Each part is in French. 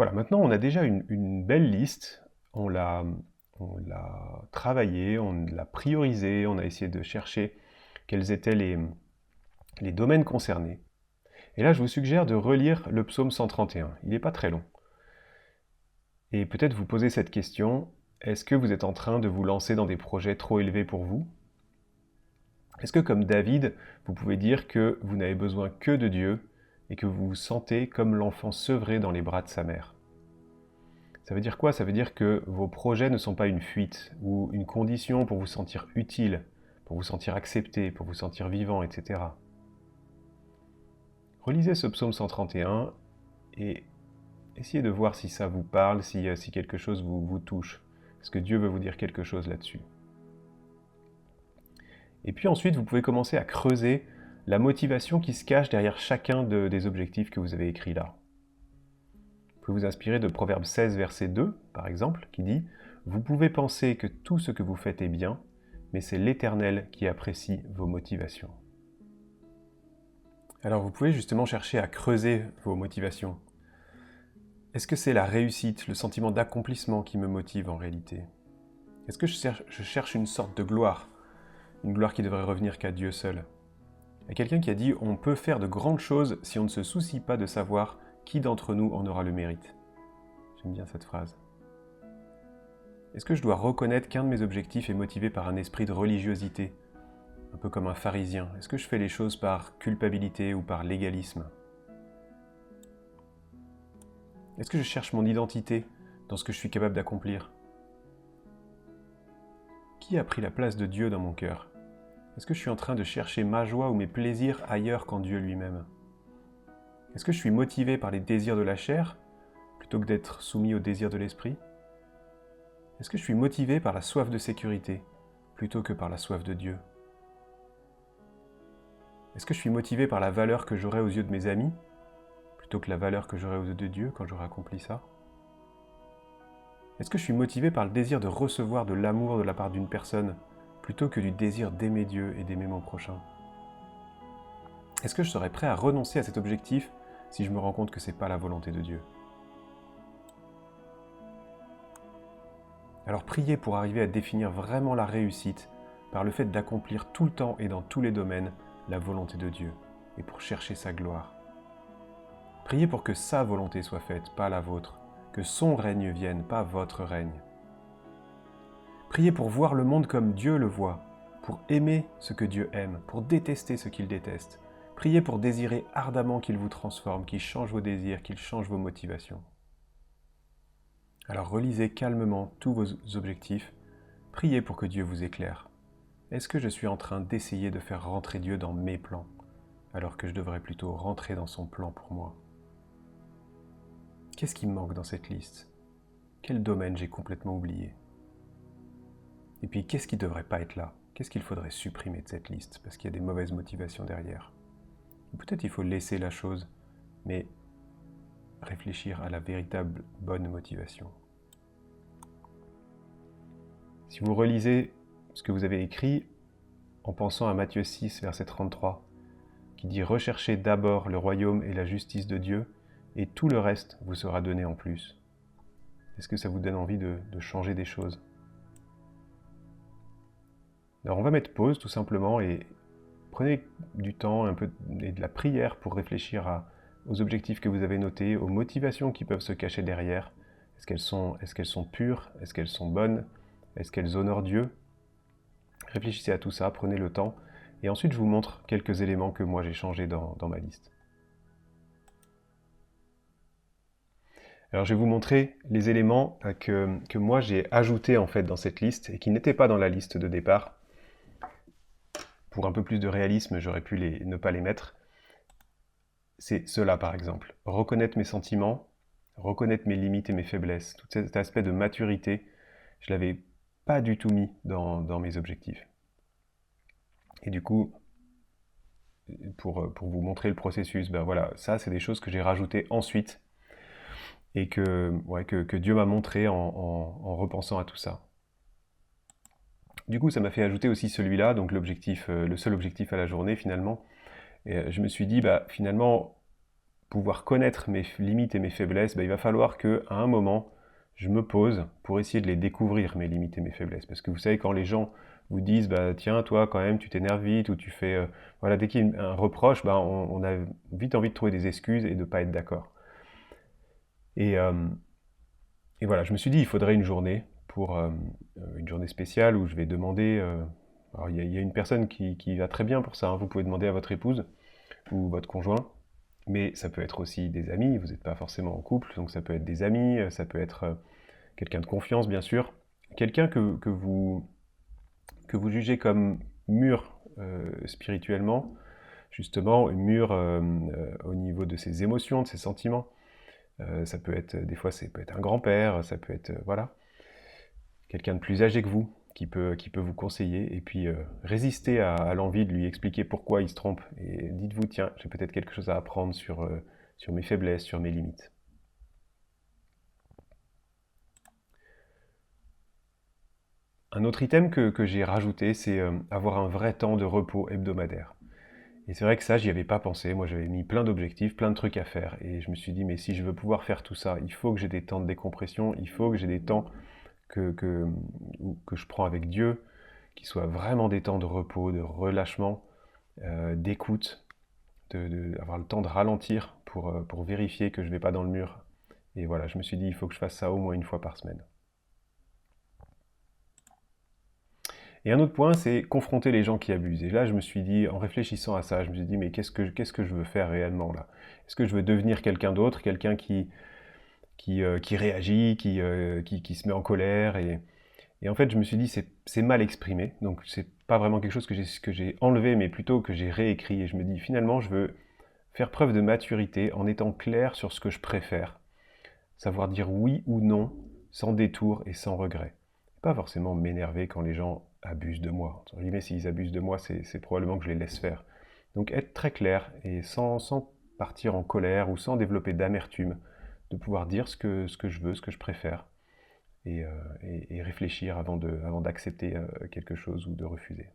Voilà, maintenant on a déjà une belle liste, on l'a travaillée, on l'a priorisée, on a essayé de chercher quels étaient les domaines concernés. Et là, je vous suggère de relire le psaume 131. Il n'est pas très long. Et peut-être vous poser cette question, est-ce que vous êtes en train de vous lancer dans des projets trop élevés pour vous? Est-ce que, comme David, vous pouvez dire que vous n'avez besoin que de Dieu et que vous vous sentez comme l'enfant sevré dans les bras de sa mère? Ça veut dire quoi? Ça veut dire que vos projets ne sont pas une fuite ou une condition pour vous sentir utile, pour vous sentir accepté, pour vous sentir vivant, etc. Relisez ce psaume 131 et essayez de voir si ça vous parle, si quelque chose vous touche. Est-ce que Dieu veut vous dire quelque chose là-dessus? Et puis ensuite, vous pouvez commencer à creuser la motivation qui se cache derrière chacun des objectifs que vous avez écrits là. Vous pouvez vous inspirer de Proverbe 16, verset 2, par exemple, qui dit « Vous pouvez penser que tout ce que vous faites est bien, mais c'est l'Éternel qui apprécie vos motivations. » Alors vous pouvez justement chercher à creuser vos motivations. Est-ce que c'est la réussite, le sentiment d'accomplissement qui me motive en réalité? Est-ce que je cherche une sorte de gloire? Une gloire qui devrait revenir qu'à Dieu seul? Il y a quelqu'un qui a dit « On peut faire de grandes choses si on ne se soucie pas de savoir qui d'entre nous en aura le mérite. » J'aime bien cette phrase. Est-ce que je dois reconnaître qu'un de mes objectifs est motivé par un esprit de religiosité, un peu comme un pharisien? Est-ce que je fais les choses par culpabilité ou par légalisme? Est-ce que je cherche mon identité dans ce que je suis capable d'accomplir? Qui a pris la place de Dieu dans mon cœur? Est-ce que je suis en train de chercher ma joie ou mes plaisirs ailleurs qu'en Dieu lui-même? Est-ce que je suis motivé par les désirs de la chair plutôt que d'être soumis aux désirs de l'esprit? Est-ce que je suis motivé par la soif de sécurité plutôt que par la soif de Dieu? Est-ce que je suis motivé par la valeur que j'aurai aux yeux de mes amis plutôt que la valeur que j'aurai aux yeux de Dieu quand j'aurai accompli ça? Est-ce que je suis motivé par le désir de recevoir de l'amour de la part d'une personne plutôt que du désir d'aimer Dieu et d'aimer mon prochain? Est-ce que je serais prêt à renoncer à cet objectif si je me rends compte que ce n'est pas la volonté de Dieu? Alors priez pour arriver à définir vraiment la réussite par le fait d'accomplir tout le temps et dans tous les domaines la volonté de Dieu et pour chercher sa gloire. Priez pour que sa volonté soit faite, pas la vôtre, que son règne vienne, pas votre règne. Priez pour voir le monde comme Dieu le voit, pour aimer ce que Dieu aime, pour détester ce qu'il déteste. Priez pour désirer ardemment qu'il vous transforme, qu'il change vos désirs, qu'il change vos motivations. Alors relisez calmement tous vos objectifs, priez pour que Dieu vous éclaire. Est-ce que je suis en train d'essayer de faire rentrer Dieu dans mes plans, alors que je devrais plutôt rentrer dans son plan pour moi? Qu'est-ce qui me manque dans cette liste? Quel domaine j'ai complètement oublié? Et puis qu'est-ce qui ne devrait pas être là? Qu'est-ce qu'il faudrait supprimer de cette liste parce qu'il y a des mauvaises motivations derrière? Ou peut-être il faut laisser la chose, mais réfléchir à la véritable bonne motivation. Si vous relisez ce que vous avez écrit en pensant à Matthieu 6, verset 33, qui dit « Recherchez d'abord le royaume et la justice de Dieu, et tout le reste vous sera donné en plus. » Est-ce que ça vous donne envie de changer des choses? Alors on va mettre pause tout simplement et prenez du temps un peu et de la prière pour réfléchir aux objectifs que vous avez notés, aux motivations qui peuvent se cacher derrière. Est-ce qu'elles sont pures? Est-ce qu'elles sont bonnes? Est-ce qu'elles honorent Dieu? Réfléchissez à tout ça, prenez le temps, et ensuite je vous montre quelques éléments que moi j'ai changés dans ma liste. Alors je vais vous montrer les éléments que moi j'ai ajoutés en fait dans cette liste et qui n'étaient pas dans la liste de départ. Pour un peu plus de réalisme, j'aurais pu ne pas les mettre. C'est cela par exemple. Reconnaître mes sentiments, reconnaître mes limites et mes faiblesses. Tout cet aspect de maturité, je ne l'avais pas du tout mis dans mes objectifs. Et du coup, pour vous montrer le processus, ben voilà, ça c'est des choses que j'ai rajoutées ensuite et que Dieu m'a montré en repensant à tout ça. Du coup, ça m'a fait ajouter aussi celui-là, donc l'objectif, le seul objectif à la journée finalement. Et je me suis dit, bah finalement, pouvoir connaître mes limites et mes faiblesses, il va falloir qu'à un moment, je me pose pour essayer de les découvrir, mes limites et mes faiblesses. Parce que vous savez, quand les gens vous disent tiens, toi, quand même, tu t'énerves vite, ou tu fais... voilà, dès qu'il y a un reproche, on a vite envie de trouver des excuses et de ne pas être d'accord. Et voilà, je me suis dit, il faudrait une journée une journée spéciale où je vais demander... alors, il y a une personne qui va très bien pour ça, hein. Vous pouvez demander à votre épouse ou votre conjoint, mais ça peut être aussi des amis, vous n'êtes pas forcément en couple, donc ça peut être des amis, ça peut être quelqu'un de confiance, bien sûr, quelqu'un que vous jugez comme mûr spirituellement, justement, mûr au niveau de ses émotions, de ses sentiments. Ça peut être, des fois, ça peut être un grand-père, ça peut être, voilà, quelqu'un de plus âgé que vous, qui peut vous conseiller, et puis résister à l'envie de lui expliquer pourquoi il se trompe, et dites-vous, tiens, j'ai peut-être quelque chose à apprendre sur mes faiblesses, sur mes limites. Un autre item que j'ai rajouté, c'est avoir un vrai temps de repos hebdomadaire. Et c'est vrai que ça, j'y avais pas pensé. Moi, j'avais mis plein d'objectifs, plein de trucs à faire. Et je me suis dit, mais si je veux pouvoir faire tout ça, il faut que j'ai des temps de décompression, il faut que j'ai des temps que je prends avec Dieu, qui soient vraiment des temps de repos, de relâchement, d'écoute, avoir le temps de ralentir pour vérifier que je ne vais pas dans le mur. Et voilà, je me suis dit, il faut que je fasse ça au moins une fois par semaine. Et un autre point, c'est confronter les gens qui abusent. Et là, je me suis dit, en réfléchissant à ça, je me suis dit, mais qu'est-ce que je veux faire réellement là? Est-ce que je veux devenir quelqu'un d'autre, quelqu'un qui réagit, qui se met en colère et en fait, je me suis dit, c'est mal exprimé. Donc, c'est pas vraiment quelque chose que j'ai enlevé, mais plutôt que j'ai réécrit. Et je me dis, finalement, je veux faire preuve de maturité en étant clair sur ce que je préfère. Savoir dire oui ou non, sans détour et sans regret. Pas forcément m'énerver quand les gens abusent de moi. Entre guillemets, s'ils abusent de moi, c'est probablement que je les laisse faire. Donc être très clair et sans partir en colère ou sans développer d'amertume, de pouvoir dire ce que je veux, ce que je préfère, et réfléchir avant d'accepter quelque chose ou de refuser.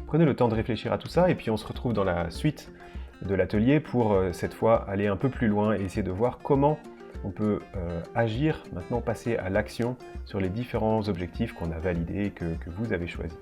Prenez le temps de réfléchir à tout ça et puis on se retrouve dans la suite de l'atelier pour cette fois aller un peu plus loin et essayer de voir comment on peut agir, maintenant passer à l'action sur les différents objectifs qu'on a validés et que vous avez choisis.